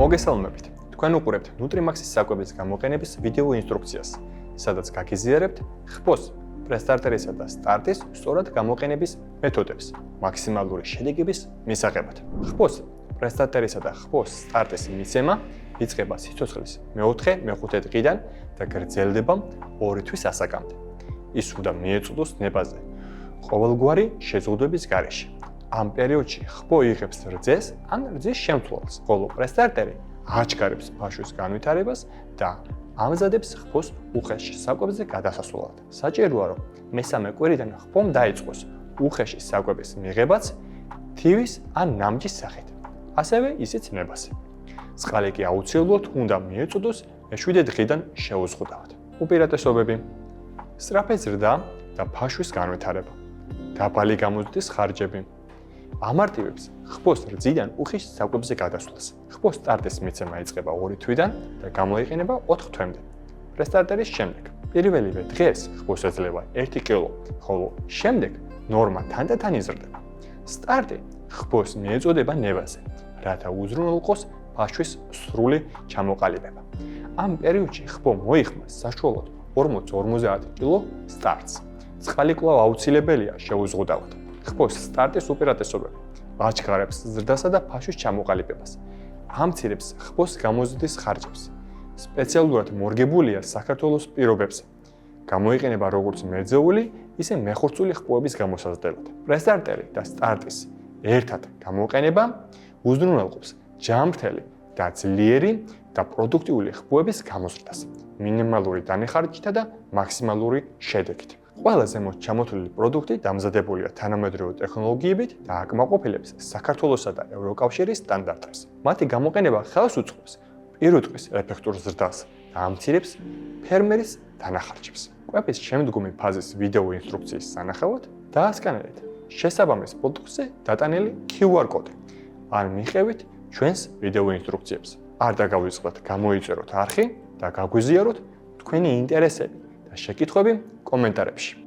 მოგესალმებით. თქვენ უყურებთ NutriMax-ის საკვების გამოყენების ვიდეო ინსტრუქციას, სადაც გაგიზიარებთ ხბოს, პრესტარტერისა და სტარტის სწორად გამოყენების მეთოდებს, მაქსიმალური შედეგების მისაღებად. ხბოს, პრესტარტერისა და ხბოს სტარტის მიცემა იწყება სიცოცხლის მე-4-მე-5 დღიდან და გრძელდება 2 თვის ასაკამდე. ის უნდა მიეწოდოს ნებაზე ყოველგვარი შეზღუდვების გარეშე. ამ პერიოდში ხბო იღებს რძეს ან რძის შემცველს, ხოლო პრესტარტერი აჩქარებს ფაშვის განვითარებას და ამზადებს ხბოს უხეში საკვებზე გადასასვლელად. საჭიროა, რომ მესამე კვირიდან ხბომ დაიწყოს უხეში საკვების მიღებაც თივის ან ნამჯის სახით, ასევე ისიც ნებაზე. წყალი კი აუცილებლად უნდა მიეწოდოს მე-7 დღიდან შეუზღუდავად. უპირატესობები: სწრაფი ზრდა და ფაშვის განვითარება, დაბალი გამოზრდის ხარჯები. ამარტივებს ხბოს რძიდან უხეში საკვებზე გადასვლას. ხბოს სტარტის მიცემა იწყება 2 თვიდან და გამოიყენება 4 თვემდე. პრესტარტერის შემდეგ პირველივე დღეს ხბოს ეძლევა 1 კილო, ხოლო შემდეგ ნორმა თანდათან იზრდება. სტარტი ხბოს მიეწოდება ნებაზე, რათა უზრუნველყოს ფაშვის სრული ჩამოყალიბება. ამ პერიოდში ხბო მოიხმარს საშუალოდ 40-50 კილო სტარტს. წყალი კვლავ აუცილებელია შეუზღუდავად. ხბოს სტარტის უპირატესობები: აჩქარებს ზრდასა და ფაშვის ჩამოყალიბებას, ამცირებს ხბოს გამოზრდის ხარჯებს, სპეციალურად მორგებულია საქართველოს პირობებზე, გამოიყენება როგორც მერძეული, ისე მეხორცული ხბოების გამოსაზრდელად. პრესტარტერი და სტარტის ერთად გამოყენება უზრუნველყოფს ჯანმრთელი და ძლიერი და პროდუქტიული ხბოების გამოზრდას, მინიმალური დანეხარჯითა და მაქსიმალური შედეგით. ყველაზე ზემოთ ჩამოთვლილი პროდუქტი დამზადებულია თანამედროვე ტექნოლოგიებით და აკმაყოფილებს საქართველოსა და ევროკავშირის სტანდარტებს. მათი გამოყენება ხელს უწყობს პირუტყვის ეფექტურ ზრდას და ამცირებს ფერმერის დანახარჯებს. კვების შემდგომი ფაზის ვიდეო ინსტრუქციის სანახავად დაასკანერეთ შესაბამის პროდუქტზე დატანილი QR კოდი. ან მიყევით ჩვენს ვიდეო ინსტრუქციებს. არ დაგავიწყდეთ გამოიწეროთ არხი და გაგვიზიაროთ თქვენი ინტერესები და შეკითხვები კომენტარებში.